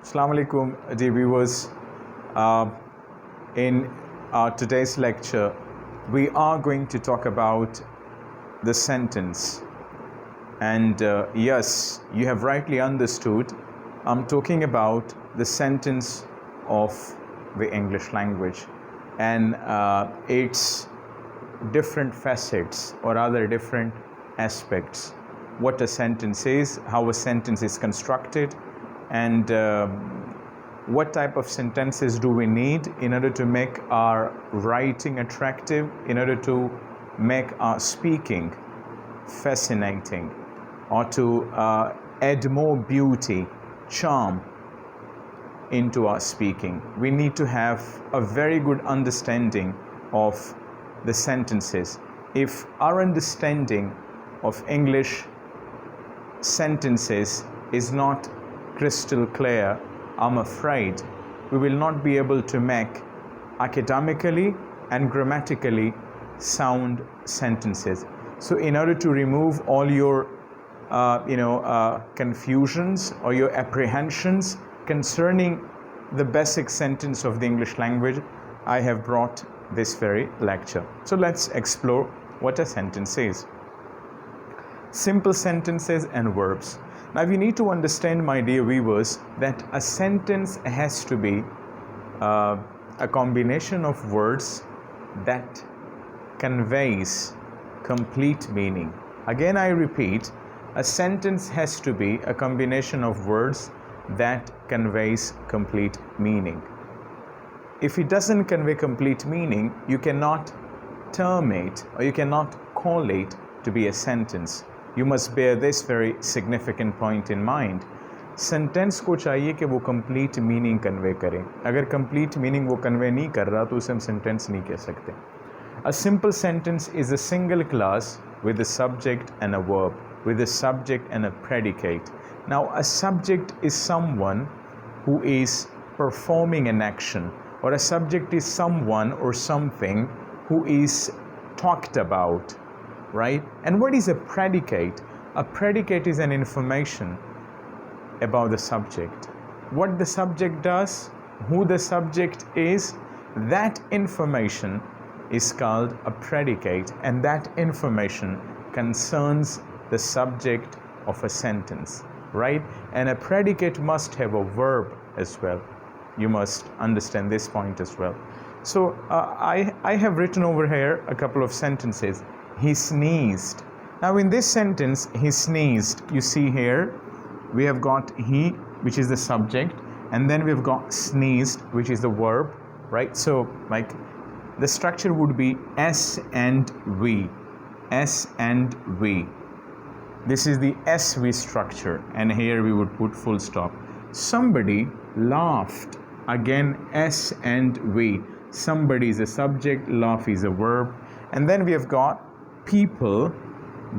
Assalamu alaikum, dear viewers. In today's lecture, we are going to talk about the sentence. And yes, you have rightly understood. I'm talking about the sentence of the English language and its different facets, or rather different aspects. What a sentence is, how a sentence is constructed, and what type of sentences do we need in order to make our writing attractive, in order to make our speaking fascinating, or to add more beauty, charm into our speaking. We need to have a very good understanding of the sentences. If our understanding of English sentences is not crystal clear, I'm afraid we will not be able to make academically and grammatically sound sentences. So in order to remove all your confusions or your apprehensions concerning the basic sentence of the English language, I have brought this very lecture. So let's explore what a sentence is. Simple sentences and verbs. Now you need to understand, my dear viewers, that a sentence has to be a combination of words that conveys complete meaning. Again, I repeat, a sentence has to be a combination of words that conveys complete meaning. If it doesn't convey complete meaning, you cannot term it, or you cannot call it to be a sentence. You must bear this very significant point in mind. Sentence को चाहिए कि वो complete meaning convey करे. अगर complete meaning वो convey नहीं कर रहा तो उसे हम सेंटेंस नहीं कह सकते. A simple sentence is a single clause with a subject and a verb, with a subject and a predicate. Now a subject is someone who is performing an action, or a subject is someone or something who is talked about. Right? And what is a predicate? A predicate is an information about the subject. What the subject does, who the subject is, that information is called a predicate, and that information concerns the subject of a sentence. Right? And a predicate must have a verb as well. You must understand this point as well. So I have written over here a couple of sentences. He sneezed. Now in this sentence, he sneezed, you see here we have got he, which is the subject, and then we've got sneezed, which is the verb, right? So like the structure would be S and V. S and V. This is the SV structure, and here we would put full stop. Somebody laughed. Again, S and V. Somebody is a subject, laugh is a verb, and then we have got people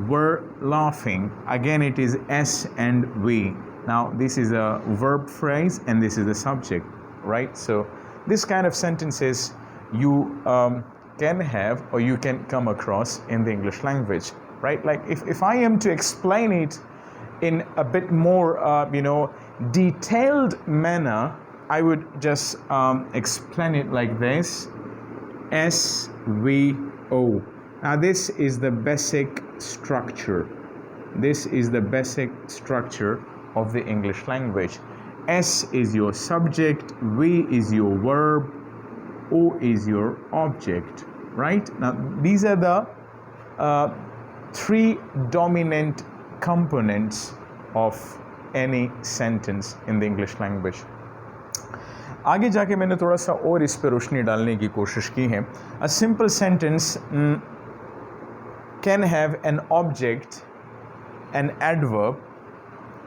were laughing. Again, it is S and V. Now this is a verb phrase and this is the subject, right? So this kind of sentences you can have, or you can come across in the English language, right? Like if I am to explain it in a bit more detailed manner, I would just explain it like this: SVO. Now this is the basic structure. This is the basic structure of the English language. S is your subject, V is your verb, O is your object, right? Now these are the three dominant components of any sentence in the English language. आगे जाके मैंने थोड़ा सा और इस पर रोशनी डालने की कोशिश की है. A simple sentence can have an object, an adverb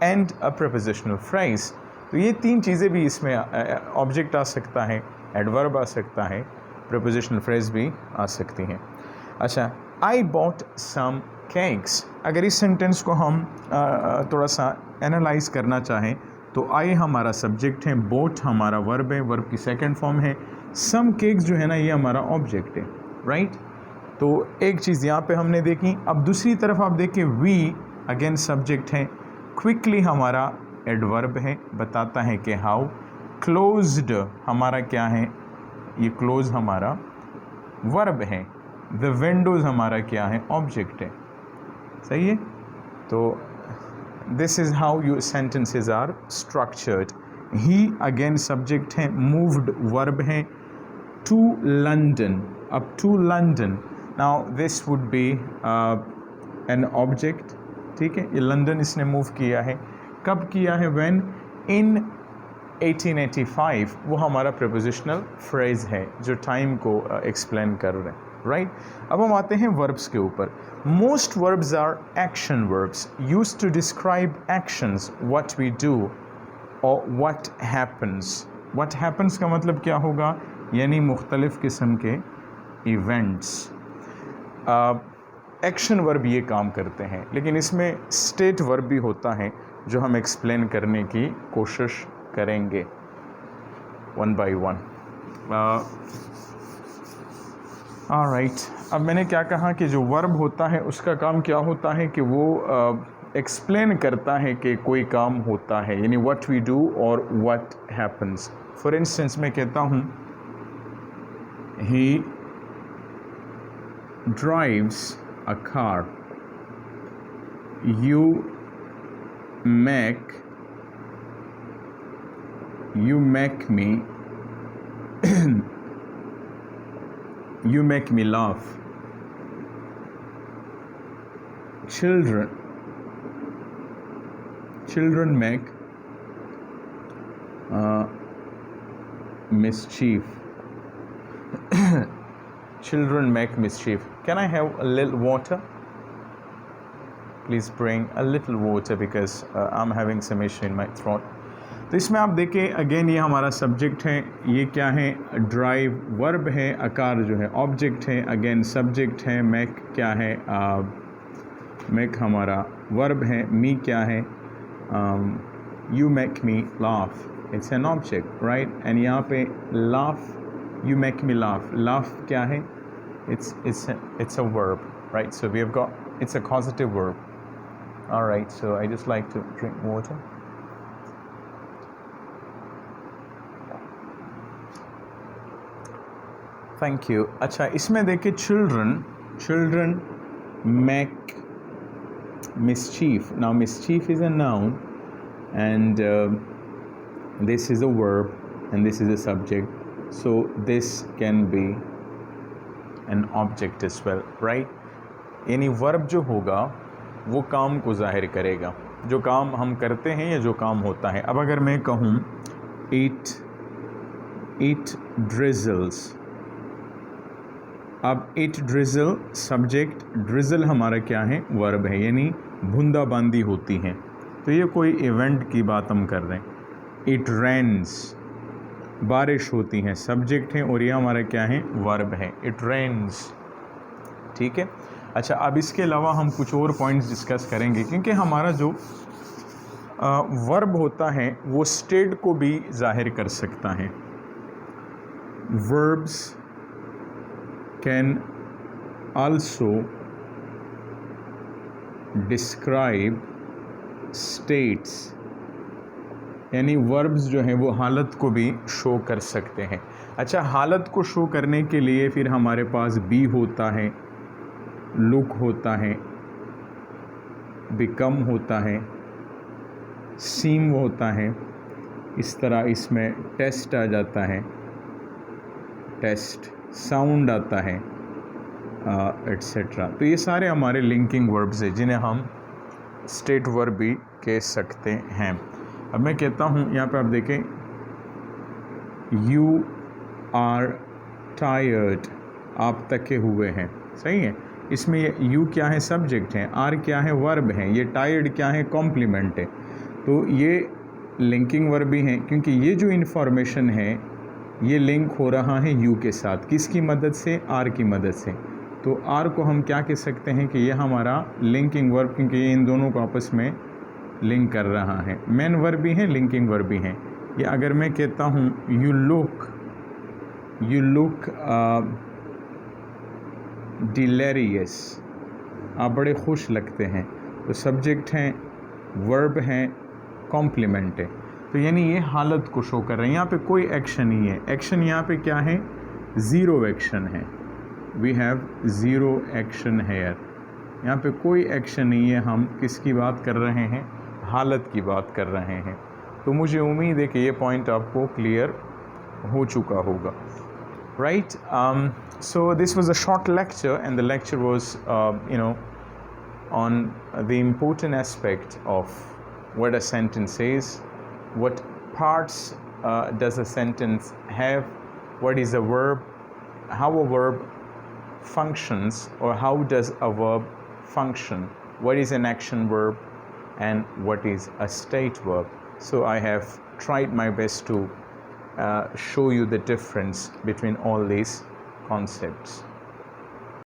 and a prepositional phrase. तो ये तीन चीज़ें भी इसमें ऑब्जेक्ट आ सकता है, एडवर्ब आ सकता है, prepositional phrase भी आ सकती हैं. अच्छा, I bought some cakes. अगर इस सेंटेंस को हम थोड़ा सा एनालाइज करना चाहें तो I हमारा सब्जेक्ट है, bought हमारा वर्ब है, वर्ब की सेकंड फॉर्म है, some cakes जो है ना ये हमारा ऑब्जेक्ट है, राइट? तो एक चीज़ यहाँ पे हमने देखी. अब दूसरी तरफ आप देखिए, वी अगेन सब्जेक्ट है, क्विकली हमारा एडवर्ब है, बताता है कि हाउ। क्लोज्ड हमारा क्या है, ये क्लोज हमारा वर्ब है। द विंडोज हमारा क्या है, ऑब्जेक्ट है। सही है। तो this is how your sentences are structured. He again subject है, मूव्ड वर्ब है, टू लंदन, अब to London, now this would be an object. ठीक है, ये लंदन इसने मूव किया है, कब किया है, व्हेन, इन 1885, वो हमारा प्रीपोजिशनल फ्रेज है जो टाइम को एक्सप्लेन कर रहे हैं, राइट। अब हम आते हैं वर्ब्स के ऊपर। Most verbs are action verbs used to describe actions, what we do और व्हाट हैपन्स। व्हाट हैपन्स का मतलब क्या होगा, यानी मुख्तलिफ किस्म के इवेंट्स। एक्शन वर्ब ये काम करते हैं, लेकिन इसमें स्टेट वर्ब भी होता है जो हम एक्सप्लेन करने की कोशिश करेंगे वन बाय वन। ऑलराइट, अब मैंने क्या कहा कि जो वर्ब होता है उसका काम क्या होता है कि वो एक्सप्लेन करता है कि कोई काम होता है, यानी व्हाट वी डू और व्हाट हैपन्स। फॉर इंस्टेंस मैं कहता हूँ ही drives a car, you make me you make me laugh. Children make mischief. Children make mischief. Can I have a little water? Please bring a little water because I'm having some issue in my throat. तो इसमें आप देखें again ये हमारा subject है, ये क्या है, ड्राइव वर्ब है, अकार जो है ऑब्जेक्ट है, अगेन सब्जेक्ट है, मैक क्या है, मैक हमारा वर्ब है, मी क्या है, you make me laugh, it's an object, right. And यहाँ पे laugh, you make me laugh क्या है, it's a verb, right? So we have got, it's a causative verb. All right, so I just like to drink water. Thank you. अच्छा, इसमें देखिए children make mischief. Now mischief is a noun and this is a verb and this is a subject. So this can be an object as well, right? यानी verb जो होगा वो काम को जाहिर करेगा, जो काम हम करते हैं या जो काम होता है। अब अगर मैं कहूँ it drizzles, अब it drizzle सब्जेक्ट, drizzle हमारा क्या है, वर्ब है, यानी बूंदाबांदी होती है। तो ये कोई इवेंट की बात हम कर रहे हैं। it rains, बारिश होती हैं, सब्जेक्ट है, और ये हमारा क्या है, वर्ब है, इट रेन्स। ठीक है। अच्छा, अब इसके अलावा हम कुछ और पॉइंट्स डिस्कस करेंगे, क्योंकि हमारा जो वर्ब होता है वो स्टेट को भी जाहिर कर सकता है। Verbs can also describe states, यानी वर्ब्स जो हैं वो हालत को भी शो कर सकते हैं। अच्छा, हालत को शो करने के लिए फिर हमारे पास बी होता है, लुक होता है, बिकम होता है, सीम होता है, इस तरह इसमें टेस्ट आ जाता है, टेस्ट, साउंड आता है, एट्सेट्रा। तो ये सारे हमारे लिंकिंग वर्ब्स हैं जिन्हें हम स्टेट वर्ब भी कह सकते हैं। अब मैं कहता हूँ, यहाँ पे आप देखें, यू आर टायर्ड, आप थके हुए हैं, सही है। इसमें ये यू क्या है, सब्जेक्ट है, आर क्या है, वर्ब है, ये टायर्ड क्या है, कॉम्प्लीमेंट है। तो ये लिंकिंग वर्ब भी हैं, क्योंकि ये जो इन्फॉर्मेशन है ये लिंक हो रहा है यू के साथ, किसकी मदद से, आर की मदद से। तो आर को हम क्या कह सकते हैं कि ये हमारा लिंकिंग वर्ब, क्योंकि ये इन दोनों को आपस में लिंक कर रहा है। मेन वर्ब भी हैं, लिंकिंग वर्ब भी हैं। ये अगर मैं कहता हूँ यू लुक डिलेरियस, आप बड़े खुश लगते हैं, तो सब्जेक्ट हैं, वर्ब हैं, कॉम्प्लीमेंट है, तो यानी ये हालत को शो कर रहे हैं। यहाँ पे कोई एक्शन नहीं है, एक्शन यहाँ पे क्या है, ज़ीरो एक्शन है, we have zero action here, यहाँ पे कोई एक्शन नहीं है, हम किसकी बात कर रहे हैं, हालत की बात कर रहे हैं। तो मुझे उम्मीद है कि ये पॉइंट आपको क्लियर हो चुका होगा, right. So this was a short lecture, and the lecture was on the important aspect of what a sentence is, what parts does a sentence have, what is a verb, how a verb functions, or how does a verb function, what is an action verb, and what is a state verb. So I have tried my best to show you the difference between all these concepts.